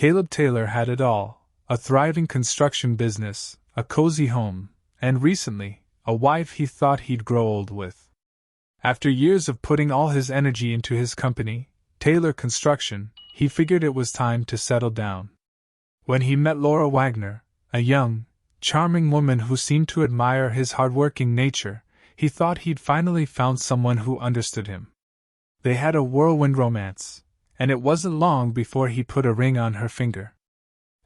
Caleb Taylor had it all: a thriving construction business, a cozy home, and recently, a wife he thought he'd grow old with. After years of putting all his energy into his company, Taylor Construction, he figured it was time to settle down. When he met Laura Wagner, a young, charming woman who seemed to admire his hardworking nature, he thought he'd finally found someone who understood him. They had a whirlwind romance, and it wasn't long before he put a ring on her finger.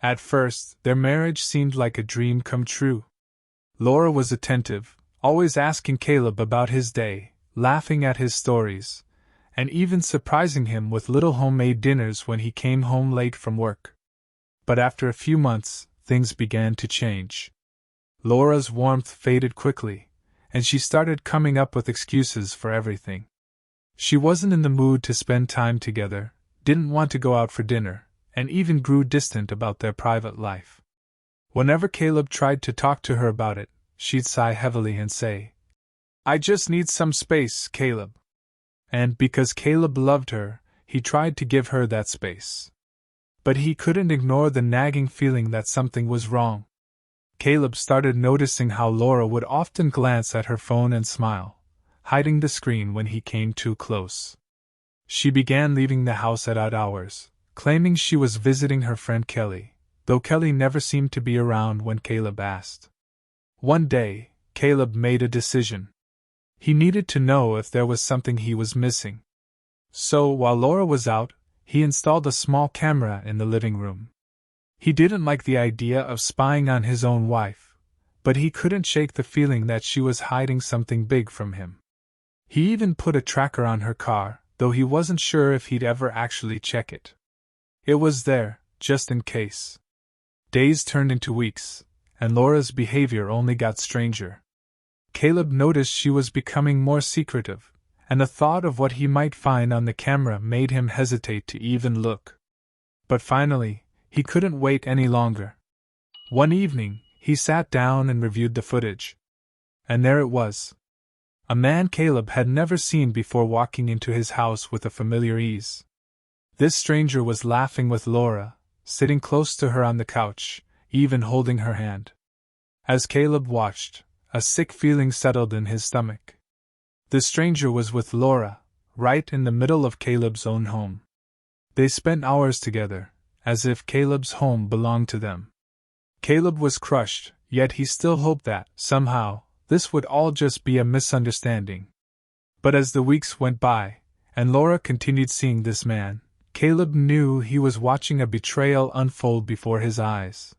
At first, their marriage seemed like a dream come true. Laura was attentive, always asking Caleb about his day, laughing at his stories, and even surprising him with little homemade dinners when he came home late from work. But after a few months, things began to change. Laura's warmth faded quickly, and she started coming up with excuses for everything. She wasn't in the mood to spend time together, didn't want to go out for dinner, and even grew distant about their private life. Whenever Caleb tried to talk to her about it, she'd sigh heavily and say, "I just need some space, Caleb." And because Caleb loved her, he tried to give her that space. But he couldn't ignore the nagging feeling that something was wrong. Caleb started noticing how Laura would often glance at her phone and smile, hiding the screen when he came too close. She began leaving the house at odd hours, claiming she was visiting her friend Kelly, though Kelly never seemed to be around when Caleb asked. One day, Caleb made a decision. He needed to know if there was something he was missing. So, while Laura was out, he installed a small camera in the living room. He didn't like the idea of spying on his own wife, but he couldn't shake the feeling that she was hiding something big from him. He even put a tracker on her car, though he wasn't sure if he'd ever actually check it. It was there, just in case. Days turned into weeks, and Laura's behavior only got stranger. Caleb noticed she was becoming more secretive, and the thought of what he might find on the camera made him hesitate to even look. But finally, he couldn't wait any longer. One evening, he sat down and reviewed the footage. And there it was. A man Caleb had never seen before walking into his house with a familiar ease. This stranger was laughing with Laura, sitting close to her on the couch, even holding her hand. As Caleb watched, a sick feeling settled in his stomach. The stranger was with Laura, right in the middle of Caleb's own home. They spent hours together, as if Caleb's home belonged to them. Caleb was crushed, yet he still hoped that, somehow, this would all just be a misunderstanding. But as the weeks went by, and Laura continued seeing this man, Caleb knew he was watching a betrayal unfold before his eyes.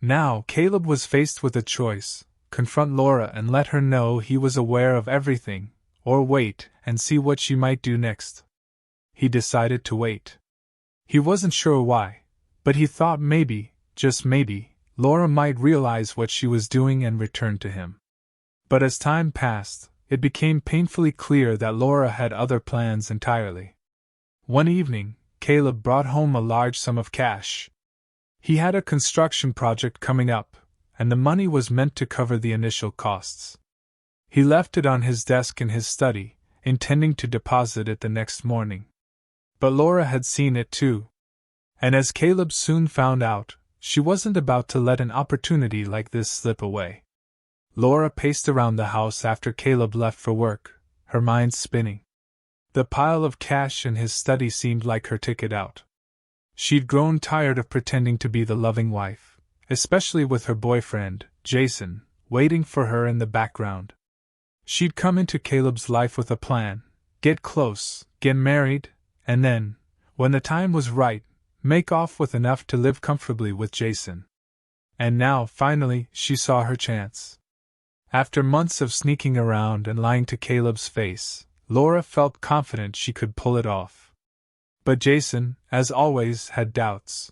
Now Caleb was faced with a choice: confront Laura and let her know he was aware of everything, or wait and see what she might do next. He decided to wait. He wasn't sure why, but he thought maybe, just maybe, Laura might realize what she was doing and return to him. But as time passed, it became painfully clear that Laura had other plans entirely. One evening, Caleb brought home a large sum of cash. He had a construction project coming up, and the money was meant to cover the initial costs. He left it on his desk in his study, intending to deposit it the next morning. But Laura had seen it too. And as Caleb soon found out, she wasn't about to let an opportunity like this slip away. Laura paced around the house after Caleb left for work, her mind spinning. The pile of cash in his study seemed like her ticket out. She'd grown tired of pretending to be the loving wife, especially with her boyfriend, Jason, waiting for her in the background. She'd come into Caleb's life with a plan: get close, get married, and then, when the time was right, make off with enough to live comfortably with Jason. And now, finally, she saw her chance. After months of sneaking around and lying to Caleb's face, Laura felt confident she could pull it off. But Jason, as always, had doubts.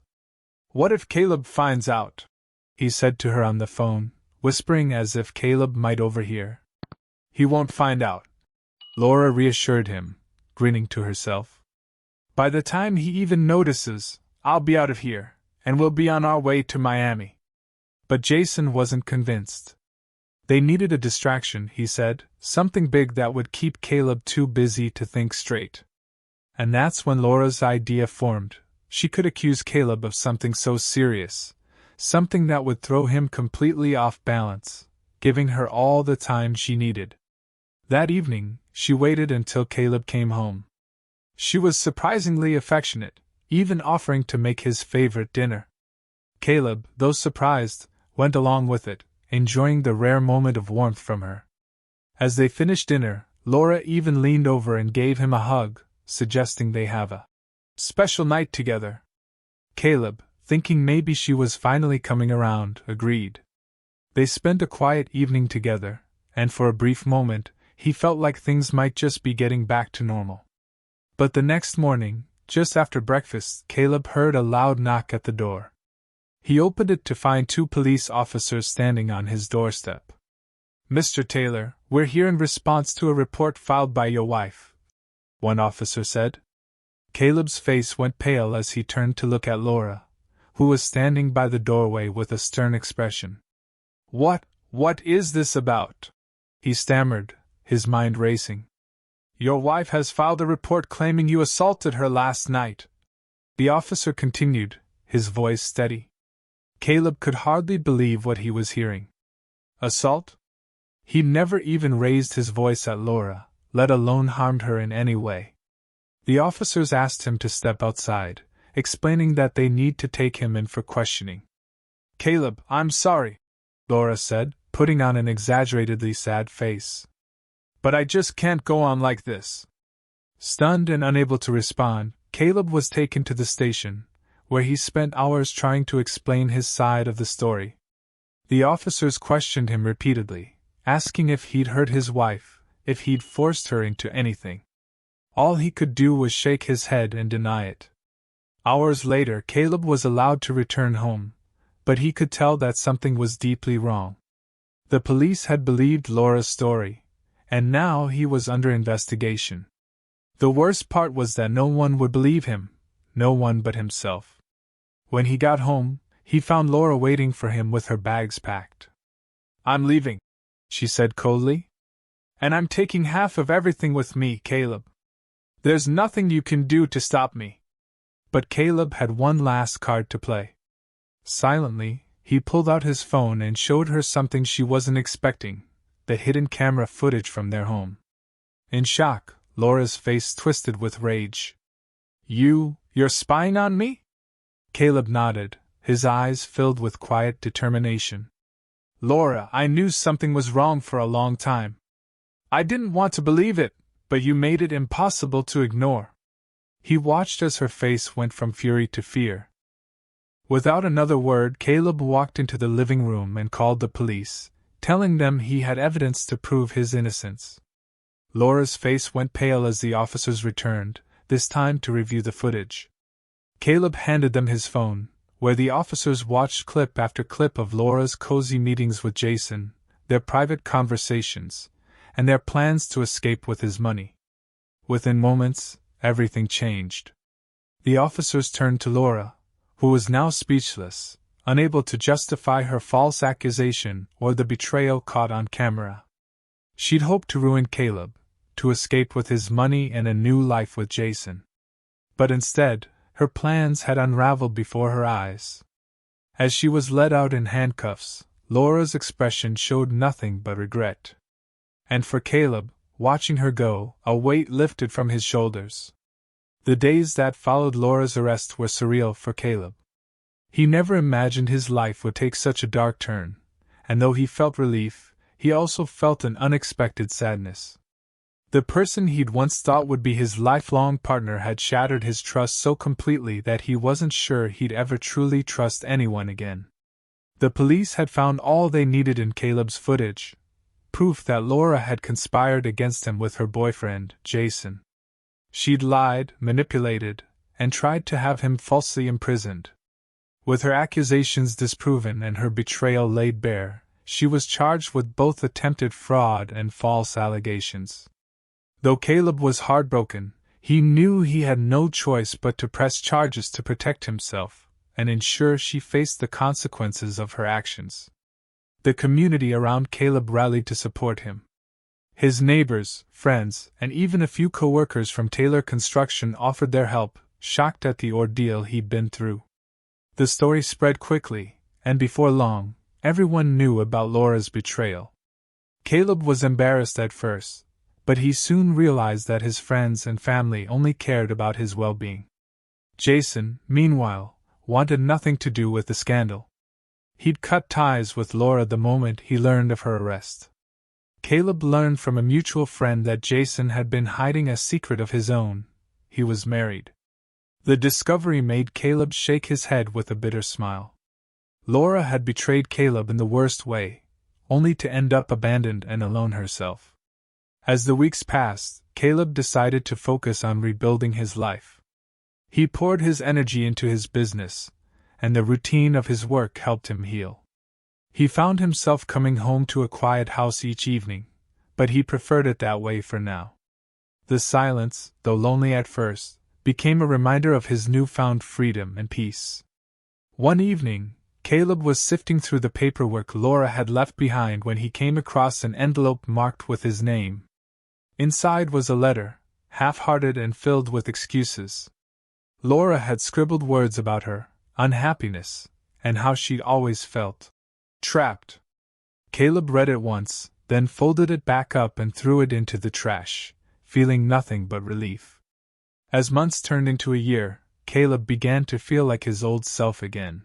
"What if Caleb finds out?" he said to her on the phone, whispering as if Caleb might overhear. "He won't find out," Laura reassured him, grinning to herself. "By the time he even notices, I'll be out of here, and we'll be on our way to Miami." But Jason wasn't convinced. They needed a distraction, he said, something big that would keep Caleb too busy to think straight. And that's when Laura's idea formed: she could accuse Caleb of something so serious, something that would throw him completely off balance, giving her all the time she needed. That evening, she waited until Caleb came home. She was surprisingly affectionate, even offering to make his favorite dinner. Caleb, though surprised, went along with it, enjoying the rare moment of warmth from her. As they finished dinner, Laura even leaned over and gave him a hug, suggesting they have a special night together. Caleb, thinking maybe she was finally coming around, agreed. They spent a quiet evening together, and for a brief moment, he felt like things might just be getting back to normal. But the next morning, just after breakfast, Caleb heard a loud knock at the door. He opened it to find 2 police officers standing on his doorstep. "Mr. Taylor, we're here in response to a report filed by your wife," one officer said. Caleb's face went pale as he turned to look at Laura, who was standing by the doorway with a stern expression. What is this about?" he stammered, his mind racing. "Your wife has filed a report claiming you assaulted her last night," the officer continued, his voice steady. Caleb could hardly believe what he was hearing. Assault? He never even raised his voice at Laura, let alone harmed her in any way. The officers asked him to step outside, explaining that they need to take him in for questioning. "Caleb, I'm sorry," Laura said, putting on an exaggeratedly sad face. "But I just can't go on like this." Stunned and unable to respond, Caleb was taken to the station, where he spent hours trying to explain his side of the story. The officers questioned him repeatedly, asking if he'd hurt his wife, if he'd forced her into anything. All he could do was shake his head and deny it. Hours later, Caleb was allowed to return home, but he could tell that something was deeply wrong. The police had believed Laura's story, and now he was under investigation. The worst part was that no one would believe him, no one but himself. When he got home, he found Laura waiting for him with her bags packed. "I'm leaving," she said coldly. "And I'm taking half of everything with me, Caleb. There's nothing you can do to stop me." But Caleb had one last card to play. Silently, he pulled out his phone and showed her something she wasn't expecting, the hidden camera footage from their home. In shock, Laura's face twisted with rage. You're spying on me?" Caleb nodded, his eyes filled with quiet determination. "Laura, I knew something was wrong for a long time. I didn't want to believe it, but you made it impossible to ignore." He watched as her face went from fury to fear. Without another word, Caleb walked into the living room and called the police, telling them he had evidence to prove his innocence. Laura's face went pale as the officers returned, this time to review the footage. Caleb handed them his phone, where the officers watched clip after clip of Laura's cozy meetings with Jason, their private conversations, and their plans to escape with his money. Within moments, everything changed. The officers turned to Laura, who was now speechless, unable to justify her false accusation or the betrayal caught on camera. She'd hoped to ruin Caleb, to escape with his money and a new life with Jason. But instead, her plans had unraveled before her eyes. As she was led out in handcuffs, Laura's expression showed nothing but regret. And for Caleb, watching her go, a weight lifted from his shoulders. The days that followed Laura's arrest were surreal for Caleb. He never imagined his life would take such a dark turn, and though he felt relief, he also felt an unexpected sadness. The person he'd once thought would be his lifelong partner had shattered his trust so completely that he wasn't sure he'd ever truly trust anyone again. The police had found all they needed in Caleb's footage, proof that Laura had conspired against him with her boyfriend, Jason. She'd lied, manipulated, and tried to have him falsely imprisoned. With her accusations disproven and her betrayal laid bare, she was charged with both attempted fraud and false allegations. Though Caleb was heartbroken, he knew he had no choice but to press charges to protect himself and ensure she faced the consequences of her actions. The community around Caleb rallied to support him. His neighbors, friends, and even a few co-workers from Taylor Construction offered their help, shocked at the ordeal he'd been through. The story spread quickly, and before long, everyone knew about Laura's betrayal. Caleb was embarrassed at first, but he soon realized that his friends and family only cared about his well-being. Jason, meanwhile, wanted nothing to do with the scandal. He'd cut ties with Laura the moment he learned of her arrest. Caleb learned from a mutual friend that Jason had been hiding a secret of his own: he was married. The discovery made Caleb shake his head with a bitter smile. Laura had betrayed Caleb in the worst way, only to end up abandoned and alone herself. As the weeks passed, Caleb decided to focus on rebuilding his life. He poured his energy into his business, and the routine of his work helped him heal. He found himself coming home to a quiet house each evening, but he preferred it that way for now. The silence, though lonely at first, became a reminder of his newfound freedom and peace. One evening, Caleb was sifting through the paperwork Laura had left behind when he came across an envelope marked with his name. Inside was a letter, half-hearted and filled with excuses. Laura had scribbled words about her unhappiness, and how she'd always felt trapped. Caleb read it once, then folded it back up and threw it into the trash, feeling nothing but relief. As months turned into a year, Caleb began to feel like his old self again.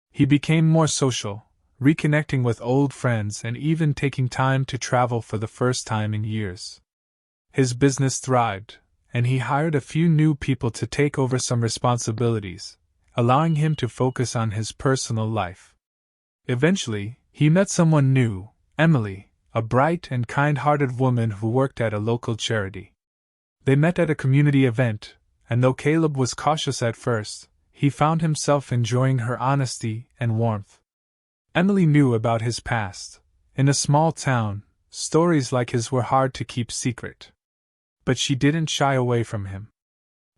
He became more social, reconnecting with old friends and even taking time to travel for the first time in years. His business thrived, and he hired a few new people to take over some responsibilities, allowing him to focus on his personal life. Eventually, he met someone new, Emily, a bright and kind-hearted woman who worked at a local charity. They met at a community event, and though Caleb was cautious at first, he found himself enjoying her honesty and warmth. Emily knew about his past. In a small town, stories like his were hard to keep secret. But she didn't shy away from him.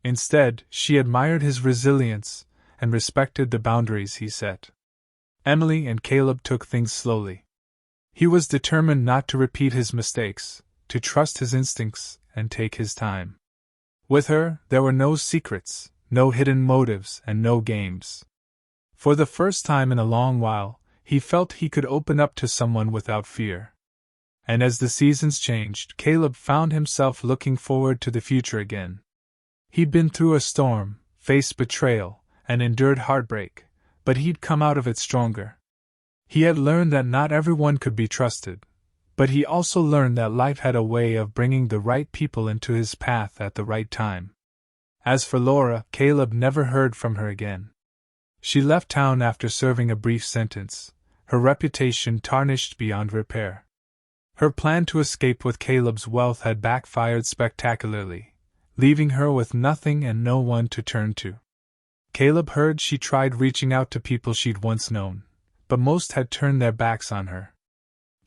Instead, she admired his resilience and respected the boundaries he set. Emily and Caleb took things slowly. He was determined not to repeat his mistakes, to trust his instincts, and take his time. With her, there were no secrets, no hidden motives, and no games. For the first time in a long while, he felt he could open up to someone without fear. And as the seasons changed, Caleb found himself looking forward to the future again. He'd been through a storm, faced betrayal, and endured heartbreak, but he'd come out of it stronger. He had learned that not everyone could be trusted, but he also learned that life had a way of bringing the right people into his path at the right time. As for Laura, Caleb never heard from her again. She left town after serving a brief sentence, her reputation tarnished beyond repair. Her plan to escape with Caleb's wealth had backfired spectacularly, leaving her with nothing and no one to turn to. Caleb heard she tried reaching out to people she'd once known, but most had turned their backs on her.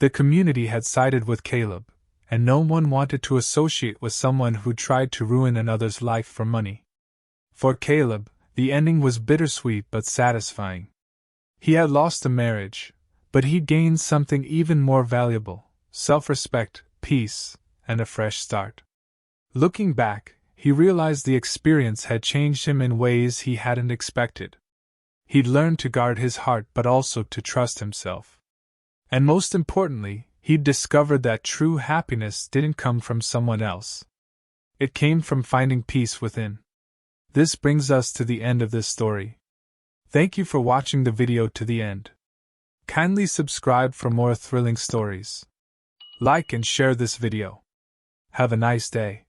The community had sided with Caleb, and no one wanted to associate with someone who tried to ruin another's life for money. For Caleb, the ending was bittersweet but satisfying. He had lost a marriage, but he'd gained something even more valuable: self-respect, peace, and a fresh start. Looking back, he realized the experience had changed him in ways he hadn't expected. He'd learned to guard his heart but also to trust himself. And most importantly, he'd discovered that true happiness didn't come from someone else. It came from finding peace within. This brings us to the end of this story. Thank you for watching the video to the end. Kindly subscribe for more thrilling stories. Like and share this video. Have a nice day.